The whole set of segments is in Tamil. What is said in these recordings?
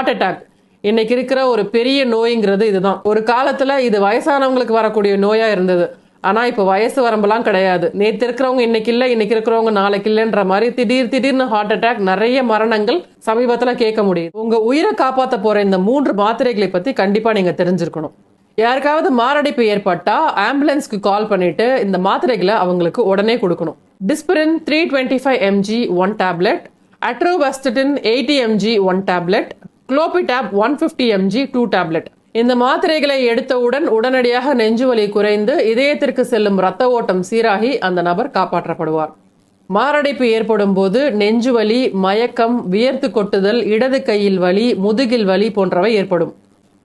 ஹார்ட் அட்டாக் இன்னைக்கு இருக்கிற ஒரு பெரிய நோய்ங்கிறது இதுதான். ஒரு காலத்துல இது வயசானவங்களுக்கு வரக்கூடிய நோயா இருந்தது. ஆனா இப்ப வயசு வரம்பெல்லாம் கிடையாது. நேத்து இருக்கிறவங்க இன்னைக்கு இல்ல, இன்னைக்கு இருக்கிறவங்க நாளைக்கு இல்லைன்ற மாதிரி திடீர்னு ஹார்ட் அட்டாக், நிறைய மரணங்கள் சமீபத்துல கேட்க முடியுது. உங்க உயிரை காப்பாற்ற போற இந்த 3 மாத்திரைகளை பத்தி கண்டிப்பா நீங்க தெரிஞ்சிருக்கணும். யாருக்காவது மாரடைப்பு ஏற்பட்டா ஆம்புலன்ஸ்க்கு கால் பண்ணிட்டு இந்த மாத்திரைகளை அவங்களுக்கு உடனே கொடுக்கணும். Disprin 325 mg 1 tablet, atorvastatin 80 mg 1 tablet, Clopitab 150 mg 2 tablet. இந்த மாத்திரைகளை எடுத்தவுடன் உடனடியாக நெஞ்சுவலி குறைந்து இதயத்திற்கு செல்லும் இரத்த ஓட்டம் சீராகி அந்த நபர் காப்பாற்றப்படுவார். மாரடைப்பு ஏற்படும் போது நெஞ்சுவலி, மயக்கம், வியர்த்து கொட்டுதல், இடது கையில் வலி, முதுகில் வலி போன்றவை ஏற்படும்.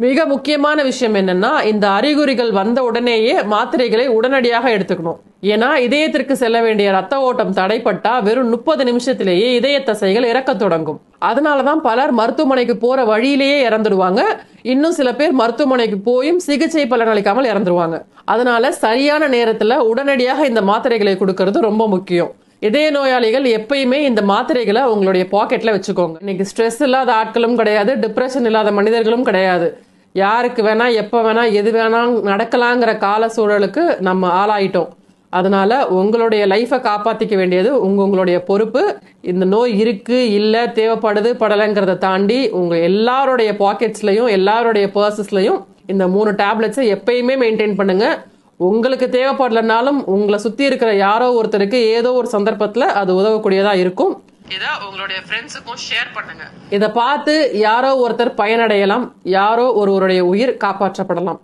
மிக முக்கியமான விஷயம் என்னன்னா, இந்த அறிகுறிகள் வந்த உடனேயே மாத்திரைகளை உடனடியாக எடுத்துக்கணும். ஏன்னா இதயத்திற்கு செல்ல வேண்டிய ரத்த ஓட்டம் தடைப்பட்டா வெறும் 30 நிமிஷத்திலேயே இதய தசைகள் இறக்க தொடங்கும். அதனாலதான் பலர் மருத்துவமனைக்கு போற வழியிலேயே இறந்துடுவாங்க. இன்னும் சில பேர் மருத்துவமனைக்கு போயும் சிகிச்சை பலனளிக்காமல் இறந்துருவாங்க. அதனால சரியான நேரத்துல உடனடியாக இந்த மாத்திரைகளை கொடுக்கறது ரொம்ப முக்கியம். இதய நோயாளிகள் எப்பயுமே இந்த மாத்திரைகளை உங்களுடைய பாக்கெட்ல வச்சுக்கோங்க. இன்னைக்கு ஸ்ட்ரெஸ் இல்லாத ஆட்களும் கிடையாது, டிப்ரெஷன் இல்லாத மனிதர்களும் கிடையாது. யாருக்கு வேணா எப்ப வேணா எது வேணா நடக்கலாங்கிற கால சூழலுக்கு நம்ம ஆளாயிட்டோம். அதனால உங்களுடைய லைஃபை காப்பாத்திக்க வேண்டியது உங்களுடைய பொறுப்பு. இந்த நோய் இருக்கு இல்ல, தேவைப்படுது படலைங்கிறத தாண்டி உங்க எல்லாருடைய பாக்கெட்ஸ்லயும் எல்லாருடைய பர்சஸ்லயும் இந்த 3 டேப்லெட்ஸை எப்பயுமே மெயின்டைன் பண்ணுங்க. உங்களுக்கு தேவைப்படலனாலும் உங்களை சுத்தி இருக்கிற யாரோ ஒருத்தருக்கு ஏதோ ஒரு சந்தர்ப்பத்துல அது உதவக்கூடியதா இருக்கும். இதை உங்களுடைய ஃப்ரெண்ட்ஸுக்கும் ஷேர் பண்ணுங்க. இதை பார்த்து யாரோ ஒருத்தர் பயனடையலாம், யாரோ ஒருவருடைய உயிர் காப்பாற்றப்படலாம்.